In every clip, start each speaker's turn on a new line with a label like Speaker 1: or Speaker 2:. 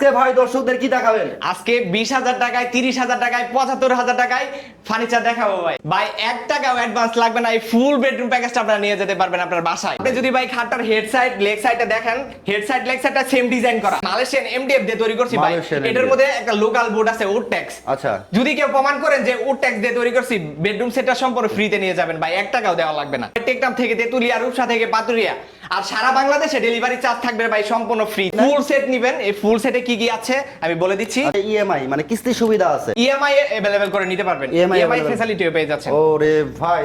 Speaker 1: আজকে ভাই দর্শকদের কি দেখাবেন?
Speaker 2: আজকে 20,000 টাকায়, 30,000 টাকায়, 75,000 টাকায় ফার্নিচার দেখাবো ভাই। ভাই 1 টাকাও অ্যাডভান্স লাগবে না, এই ফুল বেডরুম প্যাকেজটা আপনারা নিয়ে যেতে পারবেন আপনার বাসায়। আপনি যদি ভাই খাটটার হেড সাইড লেগ সাইডটা দেখেন, হেড সাইড লেগ সাইডটা সেম ডিজাইন করা, মালয়েশিয়ান এমডিএফ দিয়ে তৈরি করছি ভাই। এটার মধ্যে একটা লোকাল বোর্ড আছে উড ট্যাক্স।
Speaker 1: আচ্ছা,
Speaker 2: যদি কেউ প্রমাণ করেন যে উড ট্যাক্স দিয়ে তৈরি করছি, বেডরুম সেটটা সম্পূর্ণ ফ্রিতে নিয়ে যাবেন ভাই, 1 টাকাও দেওয়া লাগবে না। টেকনাফ থেকে তেতুলিয়া, রূপসা থেকে পাতুরিয়া, আর সারা বাংলাদেশে ডেলিভারি চার্জ থাকবে ভাই সম্পূর্ণ ফ্রি। ফুল সেট নিবেন, এই ফুল সেটে কি কি আছে আমি বলে দিচ্ছি।
Speaker 1: ইএমআই মানে কিস্তি সুবিধা আছে,
Speaker 2: ইএমআই अवेलेबल করে নিতে পারবেন, ইএমআই ফ্যাসিলিটিও পেয়ে যাচ্ছেন।
Speaker 1: ওরে ভাই,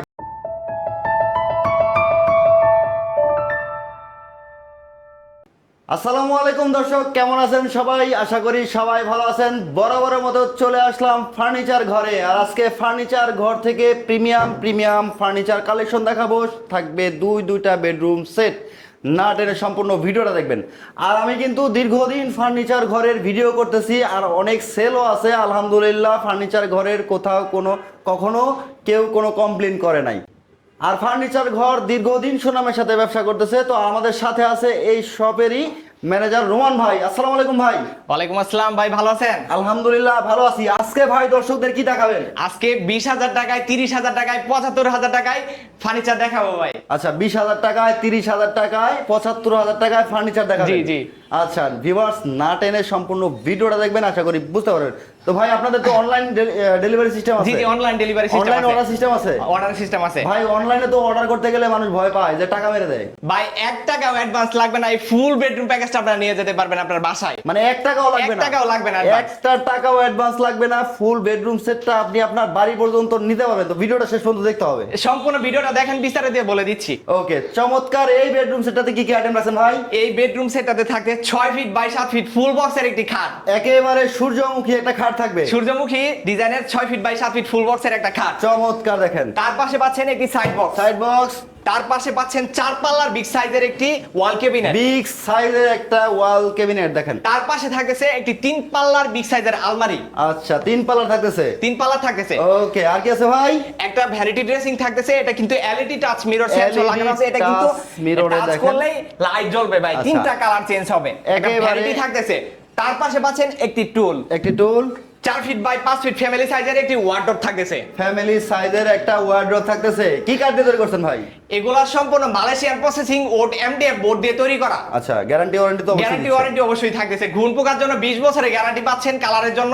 Speaker 1: আসসালামু আলাইকুম দর্শক, কেমন আছেন সবাই? আশা করি সবাই ভালো আছেন। বরাবরের মতো চলে আসলাম ফার্নিচার ঘরে, আর আজকে ফার্নিচার ঘর থেকে প্রিমিয়াম ফার্নিচার কালেকশন দেখাবো। থাকবে দুইটা বেডরুম সেট, না টেনে সম্পূর্ণ ভিডিওটা দেখবেন। আর আমি কিন্তু দীর্ঘদিন ফার্নিচার ঘরের ভিডিও করতেছি, আর অনেক সেলও আছে আলহামদুলিল্লাহ। ফার্নিচার ঘরের কোথাও কখনো কেউ কোনো কমপ্লেন করে নাই। আর ফার্নিচার ঘর দীর্ঘদিন সুনামের সাথে ব্যবসা করতেছে। তো আমাদের সাথে আছে এই শপেরই ম্যানেজার রোমান ভাই। আসসালামু আলাইকুম ভাই।
Speaker 2: ওয়ালাইকুম আসসালাম ভাই, ভালো আছেন?
Speaker 1: আলহামদুলিল্লাহ ভালো আছি। আজকে ভাই দর্শকদের কি দেখাবেন?
Speaker 2: আজকে 20,000 টাকায়, 30,000 টাকায়, 75,000 টাকায় ফার্নিচার দেখাবো ভাই।
Speaker 1: আচ্ছা, 20,000 টাকায়, 30,000 টাকায়, 75,000 টাকায় ফার্নিচার দেখাবেন।
Speaker 2: জি জি।
Speaker 1: আচ্ছা ভিউয়ার্স, না টেনে সম্পূর্ণ ভিডিওটা দেখবেন, আশা করি বুঝতে পারবেন। তো ভাই আপনাদের তো অনলাইন ডেলিভারি সিস্টেম আছে?
Speaker 2: জি জি, অনলাইন ডেলিভারি সিস্টেম আছে,
Speaker 1: অনলাইন অর্ডার সিস্টেম আছে।
Speaker 2: অর্ডার সিস্টেম আছে
Speaker 1: ভাই। অনলাইনে তো অর্ডার করতে গেলে মানুষ ভয় পায় যে টাকা মেরে দেয়।
Speaker 2: ভাই 1 টাকাও অ্যাডভান্স লাগবে না, এই ফুল বেডরুম প্যাকেজটা আপনারা নিয়ে যেতে পারবেন আপনার বাসায়।
Speaker 1: মানে 1 টাকাও লাগবে না?
Speaker 2: 1 টাকাও লাগবে না,
Speaker 1: একটা টাকাও অ্যাডভান্স লাগবে না। ফুল বেডরুম সেটটা আপনি আপনার বাড়ি পর্যন্ত নিতে পারবেন। তো ভিডিওটা শেষ পর্যন্ত দেখতে হবে।
Speaker 2: সম্পূর্ণ ভিডিওটা দেখেন, বিস্তারিত দিয়ে বলে দিচ্ছি।
Speaker 1: ওকে, চমৎকার। এই বেডরুম সেটটাতে কি কি আইটেম রাখছেন ভাই?
Speaker 2: এই বেডরুম সেটটাতে থাকতে 6 ফিট বাই 7 ফিট ফুল বক্সের একটি খাট,
Speaker 1: একেবারে সূর্যমুখী একটা খাট থাকবে।
Speaker 2: সূর্যমুখী ডিজাইনের 6 ফিট বাই 7 ফিট ফুল বক্সের একটা খাট।
Speaker 1: চমৎকার। দেখেন
Speaker 2: তার পাশে পাচ্ছেন একটি সাইড বক্স, তার পাশে পাচ্ছেন 4 পাল্লার বিগ সাইজের একটি ওয়াল ক্যাবিনেট,
Speaker 1: বিগ সাইজের একটা ওয়াল ক্যাবিনেট। দেখেন
Speaker 2: তার পাশে থাকতেছে একটি 3 পাল্লার বিগ সাইজের আলমারি।
Speaker 1: আচ্ছা, 3 পাল্লা থাকতেছে।
Speaker 2: 3 পাল্লা থাকতেছে।
Speaker 1: ওকে, আর কি আছে ভাই?
Speaker 2: একটা ভ্যানিটি ড্রেসিং থাকতেছে, এটা কিন্তু এলইডি টাচ মিরর সেন্সর লাগানো আছে। এটা কিন্তু
Speaker 1: মিররে
Speaker 2: টাচ
Speaker 1: দেখেন
Speaker 2: করলেই লাইট জ্বলবে ভাই, 3টা কালার চেঞ্জ হবে। একটা
Speaker 1: একেবারে
Speaker 2: ভ্যানিটি থাকতেছে। তার পাশে পাচ্ছেন একটি টুল, 4 ফিট বাই 5 ফিট ফ্যামিলি সাইজের একটি ওয়ার্ডরোব থাকতেছে।
Speaker 1: ফ্যামিলি সাইজের একটা ওয়ার্ডরোব থাকতেছে। কি কাঠ দিয়ে তৈরি করছেন ভাই?
Speaker 2: এগুলা সম্পূর্ণ Malaysian processing wood MDF board দিয়ে তৈরি করা।
Speaker 1: আচ্ছা, গ্যারান্টি ওয়ারেন্টি তো
Speaker 2: গ্যারান্টি ওয়ারেন্টি অবশ্যই থাকতেছে। ঘুণ পোকার জন্য 20 বছরের গ্যারান্টি পাচ্ছেন, কালারের জন্য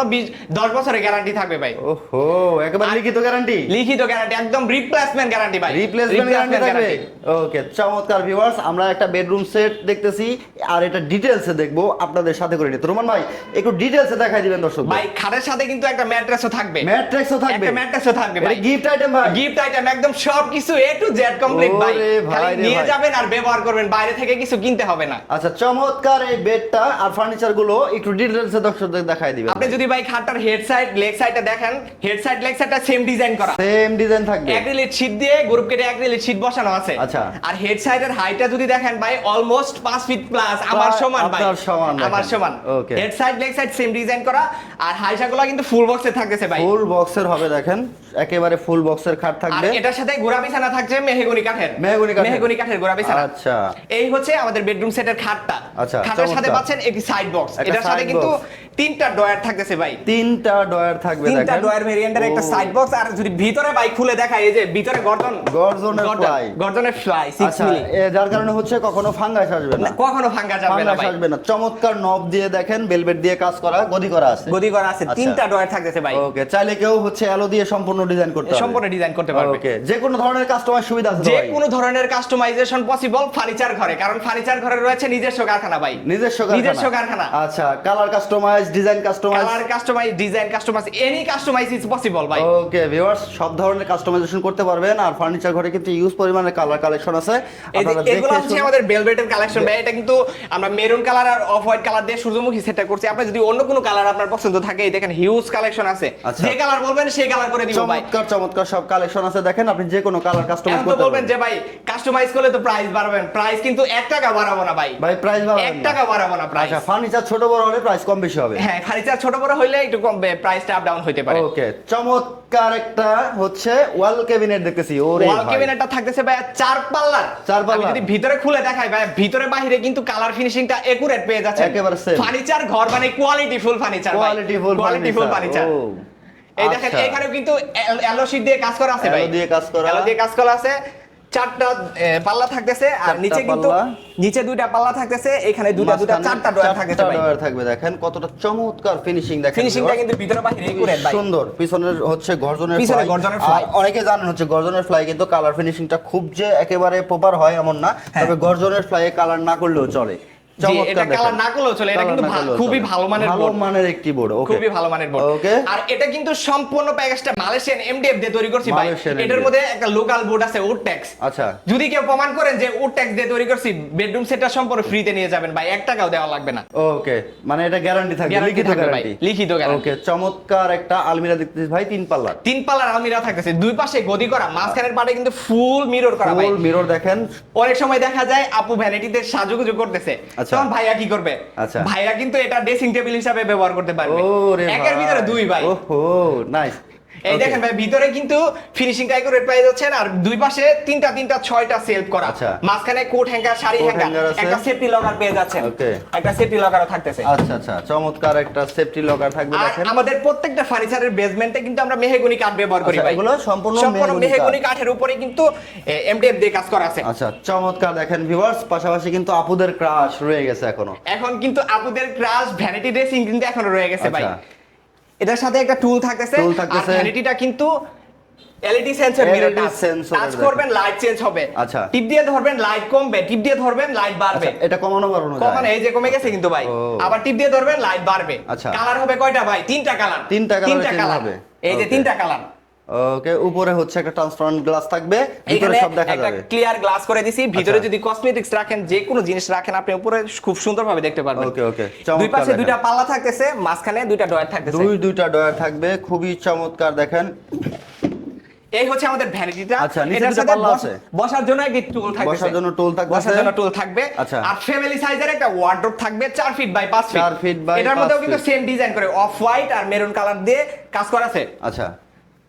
Speaker 2: 10 বছরের গ্যারান্টি থাকবে ভাই।
Speaker 1: ওহো, একেবারে লিখিত গ্যারান্টি।
Speaker 2: লিখিত গ্যারান্টি, একদম রিপ্লেসমেন্ট গ্যারান্টি ভাই।
Speaker 1: রিপ্লেসমেন্ট গ্যারান্টি থাকবে। ওকে, চমৎকার ভিউয়ার্স, আমরা একটা বেডরুম সেট দেখতেছি, আর এটা ডিটেইলসে দেখবো আপনাদের সাথে করে নিতে। রোমান ভাই, একটু ডিটেইলসে দেখাই দিবেন দর্শক
Speaker 2: ভাই। খাটের সাথে কিন্তু একটা ম্যাট্রেসও থাকবে,
Speaker 1: ম্যাট্রেসও থাকবে,
Speaker 2: একটা ম্যাট্রেসও থাকবে ভাই।
Speaker 1: গিফট আইটেম ভাই,
Speaker 2: গিফট আইটেম একদম সবকিছু এ টু জেড কমপ্লিট ভাই। খালি নিয়ে যাবেন আর ব্যবহার করবেন, বাইরে থেকে কিছু কিনতে হবে না।
Speaker 1: আচ্ছা, চমৎকার এই বেডটা আর ফার্নিচার গুলো একটু ডিটেইলসে দর্শকদের দেখাই দিবেন।
Speaker 2: আপনি যদি ভাই খাটটার হেড সাইড লেগ সাইডটা দেখেন, হেড সাইড লেগ সাইডটা সেম ডিজাইন করা,
Speaker 1: সেম ডিজাইন থাকবে।
Speaker 2: অ্যাক্রিলিক শীট দিয়ে গ্রুপ কেটে অ্যাক্রিলিক শীট বসানো আছে।
Speaker 1: আচ্ছা,
Speaker 2: আর হেড সাইডের হাইটটা যদি দেখেন ভাই, অলমোস্ট 5 ফিট প্লাস, আমার সমান ভাই, আমার সমান।
Speaker 1: Okay,
Speaker 2: head side leg side same design করা, আর হাইসাগুলো কিন্তু ফুল বক্সে থাকতেছে ভাই।
Speaker 1: ফুল বক্সের হবে, দেখেন একেবারে ফুল বক্সের খাট থাকবে।
Speaker 2: আর এটার সাথে গোড়া বিছানা থাকছে মেহগনি কাঠের, মেহগনি কাঠের গোড়া বিছানা।
Speaker 1: আচ্ছা,
Speaker 2: এই হচ্ছে আমাদের বেডরুম সেটের খাটটা।
Speaker 1: আচ্ছা,
Speaker 2: খাটের সাথে পাচ্ছেন একটি সাইড বক্স, এটার সাথে কিন্তু 3টা ডয়ার থাকতেছে ভাই,
Speaker 1: 3টা ডয়ার থাকবে। দেখেন
Speaker 2: 3টা ডয়ার ভেরিয়েন্টের একটা সাইড বক্স। আর যদি ভিতরে ভাই খুলে দেখায়, এই যে ভিতরে গর্জনের ফ্লাই 6 মিলি,
Speaker 1: যার কারণে হচ্ছে কখনো ফাঙ্গাস আসবে না,
Speaker 2: কখনো ফাঙ্গাস যাবে না ভাই,
Speaker 1: আসবে না। চমৎকার নব দিয়ে দেখেন, ভেলভেট দিয়ে কাজ করা, গদি করা আছে,
Speaker 2: 3টা ডয়ার থাকতেছে ভাই।
Speaker 1: ওকে, চাইলে কেউ হচ্ছে অ্যালো দিয়ে সম্পূর্ণ ডিজাইন করতে পারবে,
Speaker 2: সম্পূর্ণ ডিজাইন করতে পারবে।
Speaker 1: ওকে, যে কোনো ধরনের কাস্টমাইজ সুবিধা আছে,
Speaker 2: যে কোনো ধরনের কাস্টমাইজেশন পসিবল ফার্নিচার ঘরে, কারণ ফার্নিচার ঘরে রয়েছে নিজস্ব কারখানা ভাই, নিজস্ব কারখানা।
Speaker 1: আচ্ছা, colour customise, design customise,
Speaker 2: design customise, any customise is possible ভাই।
Speaker 1: ওকে ভিউয়ার্স, সব ধরনের কাস্টমাইজেশন করতে পারবেন। আর ফার্নিচার ঘরে কিন্তু ইউজ পরিমাণে কালার কালেকশন আছে, আপনারা দেখে
Speaker 2: এগুলো হচ্ছে আমাদের ভেলভেটের কালেকশন ভাই। এটা কিন্তু আমরা মেরুন কালার আর অফ হোয়াইট কালার দিয়ে সূর্যমুখী সেটটা করছি। আপনি যদি অন্য কোনো কালার আপনার পছন্দ থাকে, এই দেখেন দেখেন হিউজ কালেকশন আছে,
Speaker 1: আচ্ছা।
Speaker 2: যে কালার বলবেন সেই কালার করে দিব ভাই।
Speaker 1: চমৎকার চমৎকার সব কালেকশন আছে, দেখেন আপনি যে কোনো কালার কাস্টমাইজ
Speaker 2: এখন তো
Speaker 1: করতে
Speaker 2: বলবেন
Speaker 1: পারবেন।
Speaker 2: যে ভাই কাস্টমাইজ করলে তো প্রাইস বাড়াবেন, প্রাইস কিন্তু 1 টাকা বাড়াবো না ভাই,
Speaker 1: ভাই প্রাইস বাড়াবেন
Speaker 2: 1
Speaker 1: না।
Speaker 2: টাকা বাড়াবো না প্রাইস।
Speaker 1: আচ্ছা, ফার্নিচার ছোট বড় হলে প্রাইস কম বেশি হবে।
Speaker 2: হ্যাঁ, ফার্নিচার ছোট বড় হইলে একটু কমবে, প্রাইসটা আপ ডাউন হতে পারে।
Speaker 1: ওকে, চমৎকার একটা হচ্ছে ওয়াল ক্যাবিনেট দেখতেছি। ওরে
Speaker 2: ওয়াল
Speaker 1: ভাই,
Speaker 2: ক্যাবিনেটটা থাকতেছে ভাই 4 পাল্লার।
Speaker 1: চার পাল্লার।
Speaker 2: আমি যদি ভিতরে খুলে দেখাই ভাই, ভিতরে বাইরে কিন্তু কালার ফিনিশিংটা একুরেট পেয়ে যাচ্ছেন
Speaker 1: একেবারে same।
Speaker 2: ফার্নিচার ঘর মানে কোয়ালিটি ফুল ফার্নিচার ভাই,
Speaker 1: কোয়ালিটি ফুল
Speaker 2: ফার্নিচার। এই দেখেন এখানেও কিন্তু এলো শীট দিয়ে কাজ করা আছে ভাই,
Speaker 1: এলো দিয়ে কাজ করা।
Speaker 2: এলো দিয়ে কাজ করা আছে। 4টা পাল্লা থাকতেছে, আর
Speaker 1: চারটা
Speaker 2: নিচে কিন্তু
Speaker 1: পাল্লা।
Speaker 2: নিচে 2টা পাল্লা থাকতেছে, এখানে দুটা 4টা ডয়ার থাকতেছে ভাই।
Speaker 1: ডয়ার থাকবে, দেখেন কতটা চমৎকার ফিনিশিং, দেখেন
Speaker 2: ফিনিশিংটা কিন্তু ভিতরে বাইরে একুরেট ভাই।
Speaker 1: সুন্দর। পিছনের হচ্ছে গর্জনের
Speaker 2: পিছনে
Speaker 1: ফ্লাই।
Speaker 2: গর্জনের ফ্লাই।
Speaker 1: অনেকে জানেন হচ্ছে গর্জনের ফ্লাই কিন্তু কালার ফিনিশিংটা খুব যে একেবারে প্রপার হয় এমন না, তবে গর্জনের ফ্লাইয়ে কালার না করলেও চলে।
Speaker 2: জি, এটা কালার না করলেও চলে, এটা কিন্তু খুবই ভালো মানের বোর্ড,
Speaker 1: ভালো মানের একটি বোর্ড। ওকে,
Speaker 2: খুবই ভালো মানের বোর্ড।
Speaker 1: ওকে,
Speaker 2: আর এটা কিন্তু সম্পূর্ণ প্যাকেজটা মালয়েশিয়ান এমডিএফ দিয়ে তৈরি করছি ভাই।
Speaker 1: মালয়েশিয়ান
Speaker 2: এটার
Speaker 1: MDF।
Speaker 2: মধ্যে একটা লোকাল বোর্ড আছে উড ট্যাক্স।
Speaker 1: আচ্ছা,
Speaker 2: যদি কেউ প্রমাণ করেন যে উড ট্যাক্স দিয়ে তৈরি করছি, বেডরুম সেটটা সম্পূর্ণ ফ্রিতে নিয়ে যাবেন ভাই, 1 টাকাও দেওয়া লাগবে না।
Speaker 1: ওকে, মানে এটা গ্যারান্টি থাকবে,
Speaker 2: Guarantee
Speaker 1: লিখিত
Speaker 2: থাকবে ভাই,
Speaker 1: গ্যারান্টি।
Speaker 2: লিখিত guarantee।
Speaker 1: ওকে, চমৎকার একটা আলমিরা দেখতেছি ভাই, 3 পাল্লার।
Speaker 2: 3 পাল্লার আলমিরা থাকতেছে, দুই পাশে গদি করা, মাঝখানের পাটে কিন্তু ফুল মিরর করা ভাই।
Speaker 1: ফুল মিরর দেখেন।
Speaker 2: অনেক সময় দেখা যায় আপু ভ্যানিটিতে সাজুগুজু করতেছে,
Speaker 1: আচ্ছা।
Speaker 2: তখন ভাইয়া কি করবে?
Speaker 1: আচ্ছা।
Speaker 2: ভাইয়া কিন্তু এটা ড্রেসিং টেবিল হিসাবে ব্যবহার করতে পারবে।
Speaker 1: ওরে
Speaker 2: একের ভিতরে 2 ভাই।
Speaker 1: ওহো, নাইস।
Speaker 2: এই দেখেন ভাই, ভিতরে কিন্তু ফিনিশিংটা একুরেট পেয়ে যাচ্ছেন, আর দুই পাশে তিনটা 6টা সেলফ করা,
Speaker 1: আচ্ছা।
Speaker 2: মাঝখানে coat hanger, sari
Speaker 1: coat
Speaker 2: hanger,
Speaker 1: hanger আছে।
Speaker 2: একটা সেফটি লকার পেয়ে যাচ্ছেন।
Speaker 1: ওকে।
Speaker 2: একটা সেফটি লকারও থাকতেছে।
Speaker 1: আচ্ছা আচ্ছা, চমৎকার একটা সেফটি লকার থাকবে,
Speaker 2: আর
Speaker 1: দেখেন।
Speaker 2: আমাদের প্রত্যেকটা ফার্নিচারের বেসমেন্টে কিন্তু আমরা মেহগনি কাঠ ব্যবহার করি
Speaker 1: আচ্ছা,
Speaker 2: ভাই।
Speaker 1: এগুলো সম্পূর্ণ
Speaker 2: মেহগনি কাঠের উপরে কিন্তু এমডিএফ দিয়ে কাজ করা আছে।
Speaker 1: আচ্ছা, চমৎকার দেখেন ভিউয়ার্স, পাশাপাশি কিন্তু আপুদের ক্রাশ রয়ে গেছে এখনো।
Speaker 2: এখন কিন্তু আপুদের ক্রাশ ভ্যানিটি ড্রেসিং কিন্তু এখনো রয়ে গেছে ভাই।
Speaker 1: আচ্ছা।
Speaker 2: এটার সাথে একটা টুল থাকতেছে,
Speaker 1: টুল
Speaker 2: আর
Speaker 1: থাকতেছে।
Speaker 2: ভ্যানিটিটা কিন্তু LED sensor mirror
Speaker 1: LED sensor
Speaker 2: touch
Speaker 1: এর
Speaker 2: করবেন লাইট চেঞ্জ হবে।
Speaker 1: আচ্ছা।
Speaker 2: টিপ দিয়ে ধরবেন লাইট কমবে, টিপ দিয়ে ধরবেন লাইট বাড়বে।
Speaker 1: আচ্ছা, এটা কমানো বাড়ানো যায়?
Speaker 2: কমানো, এই যে কমে গেছে কিন্তু ভাই।
Speaker 1: ও।
Speaker 2: আবার টিপ দিয়ে ধরবেন লাইট বাড়বে।
Speaker 1: আচ্ছা।
Speaker 2: কালার হবে কয়টা ভাই? 3টা কালার।
Speaker 1: তিনটা কালার হবে।
Speaker 2: এই যে
Speaker 1: Okay.
Speaker 2: 3টা কালার।
Speaker 1: ওকে, উপরে হচ্ছে একটা ট্রান্সপারেন্ট গ্লাস থাকবে, ভিতরে
Speaker 2: এখানে
Speaker 1: সব দেখা
Speaker 2: একটা
Speaker 1: যাবে।
Speaker 2: ক্লিয়ার গ্লাস করে দিছি, ভিতরে
Speaker 1: আচ্ছা।
Speaker 2: যদি কসমেটিক্স রাখেন, যে কোনো জিনিস রাখেন, আপনি উপরে খুব সুন্দরভাবে দেখতে পারবেন।
Speaker 1: ওকে ওকে,
Speaker 2: দুই পাশে
Speaker 1: চমৎকার
Speaker 2: 2টা পাল্লা থাকতেছে, মাঝখানে 2টা ডয়ার থাকতেছে।
Speaker 1: দুইটা ডয়ার থাকবে, খুবই চমৎকার দেখেন।
Speaker 2: এই হচ্ছে আমাদের ভ্যানিটিটা।
Speaker 1: আচ্ছা, নিচে
Speaker 2: এটার
Speaker 1: 2টা
Speaker 2: সাথে
Speaker 1: পাল্লা আছে।
Speaker 2: বসার জন্য একটি টুল থাকবে,
Speaker 1: বসার জন্য টুল থাকবে,
Speaker 2: বসার জন্য টুল থাকবে।
Speaker 1: আচ্ছা।
Speaker 2: আর ফ্যামিলি সাইজের একটা ওয়ার্ডরোব থাকবে 4 feet by 5 feet.
Speaker 1: 4 feet by
Speaker 2: এটার
Speaker 1: 5
Speaker 2: মধ্যেও কিন্তু
Speaker 1: ফিট।
Speaker 2: সেম ডিজাইন করে অফ হোয়াইট আর মেরুন কালার দিয়ে কাজ করা আছে।
Speaker 1: আচ্ছা,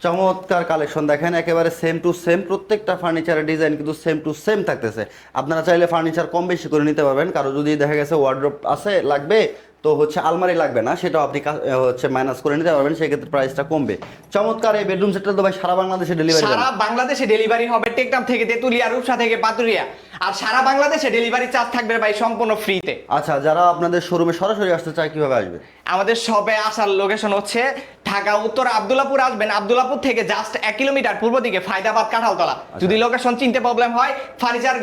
Speaker 1: চমৎকার কালেকশন দেখেন, একেবারে সেম টু সেম, প্রত্যেকটা ফার্নিচারের ডিজাইন কিন্তু সেম টু সেম থাকতেছে। আপনারা চাইলে ফার্নিচার কম বেশি করে নিতে পারবেন, কারো যদি দেখা গেছে ওয়ার্ডরোব আছে লাগবে, তো হচ্ছে আলমারি লাগবে না, সেটাও আপনি হচ্ছে মাইনাস করে নিতে পারবেন, সেক্ষেত্রে প্রাইসটা কমবে। চমৎকার এই বেডরুম সেটটা তো ভাই সারা বাংলাদেশে ডেলিভারি
Speaker 2: সারা বাংলাদেশে ডেলিভারি হবে, টেকনাফ থেকে তেতুলিয়া, রূপসা থেকে পাতুরিয়া, আর সারা বাংলাদেশে ডেলিভারি চার্জ থাকবে ভাই সম্পূর্ণ ফ্রিতে।
Speaker 1: আচ্ছা, যারা আপনাদের শোরুমে সরাসরি আসতে চায় কিভাবে আসবে?
Speaker 2: আমাদের শপে আসার লোকেশন হচ্ছে ঢাকা উত্তর আব্দুল্লাহপুর আসবেন, আব্দুল্লাহপুর থেকে জাস্ট 1 কিলোমিটার পূর্ব দিকে ফায়দাবাদ কাঁঠালতলা। যদি লোকেশন চিনতে প্রবলেম হয়, ফার্নিচার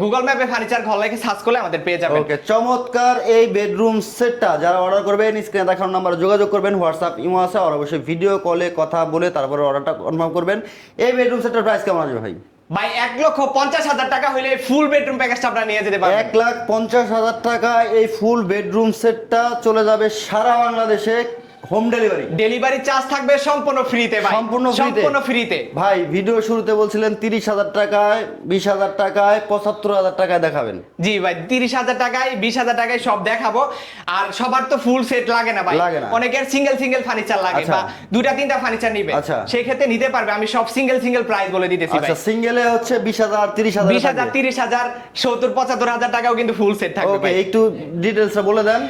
Speaker 2: গুগল ম্যাপে ফার্নিচার ঘর লিখে সার্চ করলে আমাদের পেয়ে যাবেন।
Speaker 1: ওকে, চমৎকার এই বেডরুম সেটটা যারা অর্ডার করবেন, স্ক্রিনে দেখানো নাম্বারে যোগাযোগ করবেন, হোয়াটসঅ্যাপ ইমো আছে, আর অবশ্যই ভিডিও কলে কথা বলে তারপরে অর্ডারটা কনফার্ম করবেন। এই বেডরুম সেটটার প্রাইস কেমন আসবে ভাই?
Speaker 2: ভাই 1,50,000 টাকা হইলে ফুল বেডরুম প্যাকেজটা আপনারা নিয়ে যেতে পারবেন।
Speaker 1: 1,50,000 টাকায় এই ফুল বেডরুম সেটটা চলে যাবে সারা বাংলাদেশে, হোম ডেলিভারি।
Speaker 2: ডেলিভারি চার্জ থাকবে সম্পূর্ণ ফ্রিতে ভাই, সম্পূর্ণ ফ্রিতে।
Speaker 1: ভাই ভিডিও শুরুতে বলছিলেন 30,000 টাকায়, 20,000 টাকায়, 75,000 টাকায় দেখাবেন।
Speaker 2: জি ভাই, 30,000 টাকায়, 20,000 টাকায় সব দেখাবো। আর সবার তো ফুল সেট লাগে না ভাই,
Speaker 1: লাগে না।
Speaker 2: অনেকের সিঙ্গেল ফার্নিচার লাগে,
Speaker 1: আচ্ছা।
Speaker 2: বা 2টা 3টা ফার্নিচার নিবে,
Speaker 1: আচ্ছা।
Speaker 2: সেই ক্ষেত্রে নিতে পারবে। আমি সব সিঙ্গেল প্রাইস বলে দিতেছি ভাই।
Speaker 1: আচ্ছা, সিঙ্গেলে হচ্ছে 20,000, 30,000,
Speaker 2: 20,000, 30,000, 70,000-75,000 টাকাও কিন্তু ফুল সেট থাকবে
Speaker 1: ওকে,
Speaker 2: ভাই।
Speaker 1: একটু ডিটেইলসটা বলে দেন।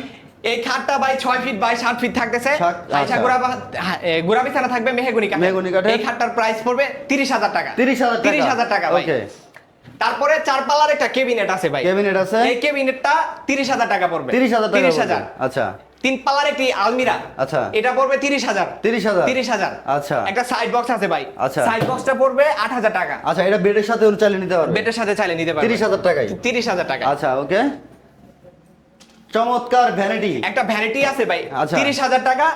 Speaker 2: এই খাটটা ভাই 6 ফিট বাই 7 ফিট থাকতেছে।
Speaker 1: আচ্ছা।
Speaker 2: গুড়া বিছানা থাকবে মেহগনি
Speaker 1: মেহগনি কাঠের।
Speaker 2: এই খাটটার প্রাইস পড়বে 30,000 টাকা।
Speaker 1: 30,000
Speaker 2: টাকা ভাই।
Speaker 1: ওকে,
Speaker 2: তারপরে 4 পাল্লার একটা ক্যাবিনেট আছে ভাই।
Speaker 1: ক্যাবিনেট আছে,
Speaker 2: এই ক্যাবিনেটটা 30,000 টাকা পড়বে।
Speaker 1: 30,000 টাকা
Speaker 2: 30,000।
Speaker 1: পড়বে। আচ্ছা,
Speaker 2: 3 পাল্লার একটি আলমিরা,
Speaker 1: আচ্ছা।
Speaker 2: এটা পড়বে 30,000।
Speaker 1: 30,000 আচ্ছা।
Speaker 2: একটা সাইড বক্স আছে ভাই,
Speaker 1: আচ্ছা।
Speaker 2: সাইড বক্সটা পড়বে 8,000 টাকা।
Speaker 1: আচ্ছা, এটা বেডের সাথে চালিয়ে নিতে পারবে?
Speaker 2: বেডের সাথে চাইলে নিতে পারবে
Speaker 1: 30,000 টাকায়।
Speaker 2: 30,000 টাকা।
Speaker 1: আচ্ছা, ওকে, চমৎকার ভ্যানিটি,
Speaker 2: একটা ভ্যানিটি আছে ভাই,
Speaker 1: আচ্ছা।
Speaker 2: 30,000 টাকা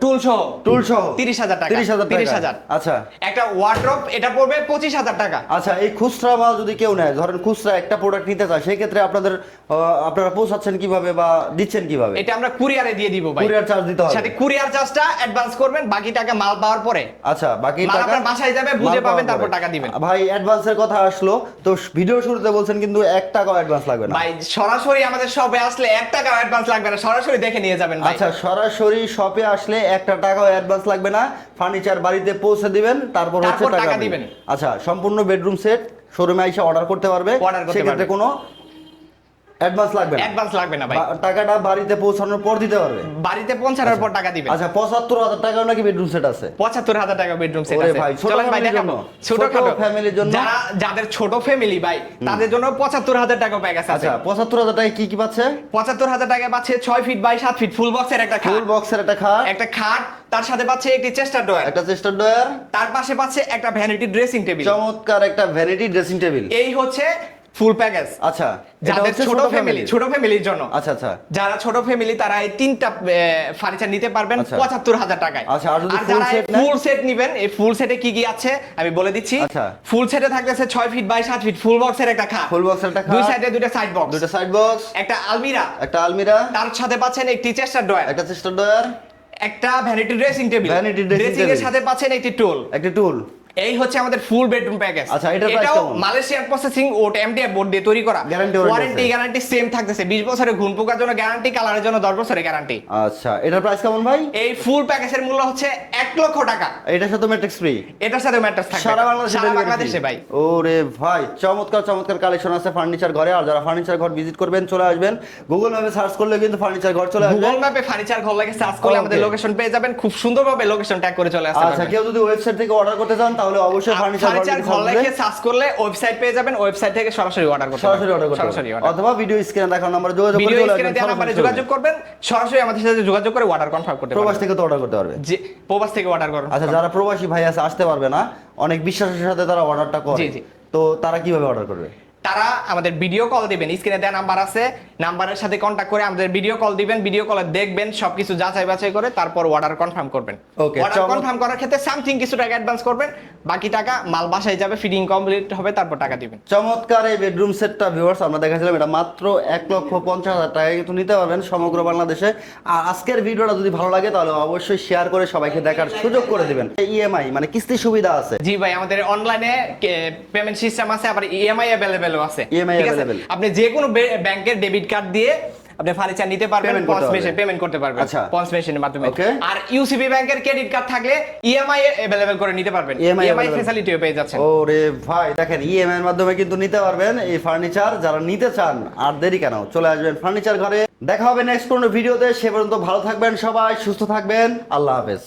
Speaker 2: টুল সহ,
Speaker 1: টুল সহ
Speaker 2: 30,000 টাকা,
Speaker 1: 30,000 আচ্ছা
Speaker 2: একটা ওয়ার্ড্রপ, এটা পড়বে 25,000 টাকা।
Speaker 1: আচ্ছা, এই খুচরা মাল যদি কেউ নেয়, ধরেন খুচরা একটা প্রোডাক্ট নিতে চায়, সেই ক্ষেত্রে আপনারা পৌঁছাচ্ছেন কিভাবে বা দিচ্ছেন কিভাবে?
Speaker 2: এটা আমরা কুরিয়ারে দিয়ে দিব ভাই,
Speaker 1: কুরিয়ার চার্জ দিতে হবে,
Speaker 2: সাথে কুরিয়ার চার্জটা অ্যাডভান্স করবেন, বাকি টাকা মাল পাওয়ার পরে।
Speaker 1: আচ্ছা, বাকি
Speaker 2: মাল
Speaker 1: টাকা
Speaker 2: আপনার বাসায় যাবে, বুঝে
Speaker 1: মাল
Speaker 2: পাবেন,
Speaker 1: পাওয়ার
Speaker 2: তারপর
Speaker 1: পরে।
Speaker 2: টাকা দিবেন।
Speaker 1: ভাই অ্যাডভান্সের কথা আসলো, তো ভিডিও শুরুতে বলছেন কিন্তু 1 টাকাও অ্যাডভান্স লাগবে না
Speaker 2: ভাই সরাসরি আমাদের শপে আসলে 1 টাকাও অ্যাডভান্স লাগবে না, সরাসরি দেখে নিয়ে যাবেন ভাই।
Speaker 1: আচ্ছা, সরাসরি শপে আসলে 1 টাকাও অ্যাডভান্স লাগবে না, ফার্নিচার বাড়িতে পৌঁছে দিবেন, তারপর হচ্ছে
Speaker 2: তারপর
Speaker 1: টাকা
Speaker 2: টাকা
Speaker 1: দিবেন।
Speaker 2: দিবেন।
Speaker 1: আচ্ছা, সম্পূর্ণ বেডরুম সেট শোরুমে এসে অর্ডার করতে পারবে,
Speaker 2: অর্ডার করতে
Speaker 1: সেক্ষেত্রে
Speaker 2: পারবে।
Speaker 1: কোনো অ্যাডভান্স লাগবে না,
Speaker 2: অ্যাডভান্স লাগবে না ভাই,
Speaker 1: টাকাটা বাড়িতে পৌঁছানোর পর দিতে পারবে।
Speaker 2: বাড়িতে পৌঁছানোর পর টাকা দিবেন।
Speaker 1: আচ্ছা, 75,000 টাকাও নাকি বেডরুম সেট আছে?
Speaker 2: 75,000 টাকা বেডরুম সেট
Speaker 1: ওরে
Speaker 2: আছে।
Speaker 1: ভাই, ছোট
Speaker 2: চলেন ভাই
Speaker 1: ফ্যামিলির
Speaker 2: দেখাবো।
Speaker 1: জন্য?
Speaker 2: ছোটখাটো
Speaker 1: ছোট ফ্যামিলির জন্য?
Speaker 2: যাদের ছোট ফ্যামিলি ভাই, তাদের জন্য 75,000 টাকা প্যাকেজ আছে।
Speaker 1: আচ্ছা, 75,000 টাকায় কি কি পাচ্ছে?
Speaker 2: 75,000 টাকা পাচ্ছে 6 ফিট বাই 7 ফিট ফুল বক্সের একটা খাট,
Speaker 1: ফুল বক্সের একটা খাট,
Speaker 2: একটা খাট, তার সাথে পাচ্ছে একটি চেস্টার ড্রয়ার,
Speaker 1: একটা চেস্টার ড্রয়ার,
Speaker 2: তার পাশে পাচ্ছে একটা ভ্যানিটি ড্রেসিং টেবিল।
Speaker 1: চমৎকার একটা ভ্যানিটি ড্রেসিং টেবিল।
Speaker 2: এই হচ্ছে ফুল প্যাকেজ।
Speaker 1: আচ্ছা, এটা
Speaker 2: যাদের
Speaker 1: হচ্ছে
Speaker 2: ছোট ফ্যামিলি, ছোট ফ্যামিলির জন্য।
Speaker 1: আচ্ছা আচ্ছা,
Speaker 2: যারা ছোট ফ্যামিলি তারা এই তিনটা ফার্নিচার নিতে পারবেন
Speaker 1: আচ্ছা।
Speaker 2: 75,000 টাকায়।
Speaker 1: আচ্ছা, আর যদি
Speaker 2: আর
Speaker 1: full
Speaker 2: যারা
Speaker 1: set নেয়?
Speaker 2: ফুল সেট নেবেন, এই ফুল সেটে কি কি আছে আমি বলে দিচ্ছি।
Speaker 1: আচ্ছা।
Speaker 2: ফুল সেটে থাকতেছে 6 ফিট বাই 7 ফিট ফুল বক্সের একটা খাট,
Speaker 1: ফুল বক্সের একটা খাট,
Speaker 2: দুই সাইডে দুইটা সাইড বক্স,
Speaker 1: দুটো সাইড বক্স,
Speaker 2: একটা আলমিরা,
Speaker 1: একটা আলমিরা,
Speaker 2: তার সাথে পাচ্ছেন একটি চেস্টার ড্রয়ার,
Speaker 1: একটা চেস্টার ড্রয়ার,
Speaker 2: একটা vanity dressing table,
Speaker 1: Vanity dressing
Speaker 2: dressing এর
Speaker 1: table।
Speaker 2: সাথে পাচ্ছেন একটি টুল।
Speaker 1: একটা টুল।
Speaker 2: এই হচ্ছে আমাদের ফুল বেডরুম প্যাকেজ।
Speaker 1: আচ্ছা, এটার price
Speaker 2: এটাও
Speaker 1: কেমন?
Speaker 2: মালয়েশিয়ান প্রসেসিং ওট এমডিএফ বোর্ড দিয়ে তৈরি করা,
Speaker 1: Guarantee warranty
Speaker 2: ওয়ারেন্টি
Speaker 1: আছে?
Speaker 2: গ্যারান্টি সেম থাকতেছে, 20 বছরের ঘুণ পোকার জন্য গ্যারান্টি, কালারের জন্য 10 বছরের গ্যারান্টি।
Speaker 1: আচ্ছা, এটার প্রাইস কেমন ভাই?
Speaker 2: এই ফুল প্যাকেজের মূল্য হচ্ছে 1 লক্ষ টাকা।
Speaker 1: এটার সাথে ম্যাট্রিক্স ফ্রি?
Speaker 2: এটার সাথে ম্যাট্রেস থাকবে
Speaker 1: সারা বাংলাদেশে
Speaker 2: সারা
Speaker 1: delivery
Speaker 2: বাংলাদেশে
Speaker 1: free?
Speaker 2: ভাই।
Speaker 1: ওরে ভাই, চমৎকার চমৎকার কালেকশন আছে ফার্নিচার ঘরে। আর যারা ফার্নিচার ঘর ভিজিট করবেন, চলে আসবেন, গুগল ম্যাপে সার্চ করলে কিন্তু ফার্নিচার ঘর চলে আসবে।
Speaker 2: গুগল ম্যাপে ফার্নিচার ঘর লাগে সার্চ করলে আমাদের
Speaker 1: Okay.
Speaker 2: লোকেশন পেয়ে যাবেন, খুব সুন্দরভাবে লোকেশন ট্যাগ করে চলে আসতে
Speaker 1: আচ্ছা,
Speaker 2: পারবেন।
Speaker 1: কেউ যদি ওয়েবসাইট থেকে অর্ডার করতে চান তাহলে অবশ্যই ফার্নিচার
Speaker 2: ঘর লাগে সার্চ করলে ওয়েবসাইট পেয়ে যাবেন, ওয়েবসাইট থেকে সরাসরি অর্ডার করতে
Speaker 1: সরাসরি অর্ডার করতে
Speaker 2: সরাসরি
Speaker 1: পারবেন।
Speaker 2: order।
Speaker 1: অথবা ভিডিও স্ক্রিনে দেখানো নম্বরে যোগাযোগ করে
Speaker 2: ভিডিও
Speaker 1: চলে
Speaker 2: স্ক্রিনে
Speaker 1: আসবেন,
Speaker 2: দেওয়া নম্বরে
Speaker 1: সরাসরি
Speaker 2: যোগাযোগ করবেন, সরাসরি আমাদের সাথে যোগাযোগ করে অর্ডার কনফার্ম করতে
Speaker 1: প্রবাস
Speaker 2: পারবেন।
Speaker 1: থেকে তো অর্ডার করতে পারবে।
Speaker 2: যে প্রবাস থেকে অর্ডার করুন।
Speaker 1: আচ্ছা, যারা প্রবাসী ভাই আছে, আসতে পারবে না, অনেক বিশ্বাসের সাথে তারা অর্ডারটা করে,
Speaker 2: জি, জি।
Speaker 1: তো তারা কিভাবে অর্ডার করবে?
Speaker 2: তারা আমাদের ভিডিও কল দিবেন, স্ক্রিনে দেওয়া নাম্বার আছে, নাম্বারের সাথে কন্ট্যাক্ট করে আমাদের ভিডিও কল দিবেন, ভিডিও কলে দেখবেন, সবকিছু যাচাই বাছাই করে তারপর অর্ডার কনফার্ম করবেন।
Speaker 1: Okay,
Speaker 2: অর্ডার কনফার্ম করার ক্ষেত্রে সামথিং কিছু টাকা অ্যাডভান্স করবেন, বাকি টাকা মাল বাসায় যাবে, ফিটিং কমপ্লিট হবে, তারপর টাকা দিবেন।
Speaker 1: চমৎকার এই বেডরুম সেটটা ভিউয়ার্স আমরা দেখাছিলাম, এটা মাত্র 1,50,000 টাকায় কিন্তু নিতে পারবেন সমগ্র বাংলাদেশে। আর আজকের ভিডিওটা যদি ভালো লাগে তাহলে অবশ্যই শেয়ার করে সবাইকে দেখার সুযোগ করে দিবেন। ইএমআই মানে কিস্তি সুবিধা আছে?
Speaker 2: জি ভাই, আমাদের অনলাইনে পেমেন্ট সিস্টেম আছে, আবার ইএমআই অ্যাভেলেবেলও আছে।
Speaker 1: EMI
Speaker 2: ঠিক আছে?
Speaker 1: available।
Speaker 2: আপনি যে কোনো ব্যাংকের ডেবিট কার্ড দিয়ে আপনি ফার্নিচার নিতে পারবেন,
Speaker 1: Payment করতে পারবেন।
Speaker 2: পেমেন্ট করতে পারবেন
Speaker 1: আচ্ছা।
Speaker 2: পঞ্চ মেশিনের মাধ্যমে।
Speaker 1: Okay.
Speaker 2: আর ইউসিবি ব্যাংকের ক্রেডিট কার্ড থাকলে ইএমআই अवेलेबल করে নিতে পারবেন,
Speaker 1: EMI
Speaker 2: ইএমআই
Speaker 1: available।
Speaker 2: ফ্যাসিলিটিও পেয়ে যাচ্ছেন।
Speaker 1: ওরে ভাই, দেখেন ইএমআই এর মাধ্যমে কিন্তু নিতে পারবেন এই ফার্নিচার। যারা নিতে চান আর দেরি কেন, চলে আসবেন ফার্নিচার ঘরে। দেখা হবে নেক্সট কোনো ভিডিওতে। সে পর্যন্ত ভালো থাকবেন সবাই, সুস্থ থাকবেন, আল্লাহ হাফেজ।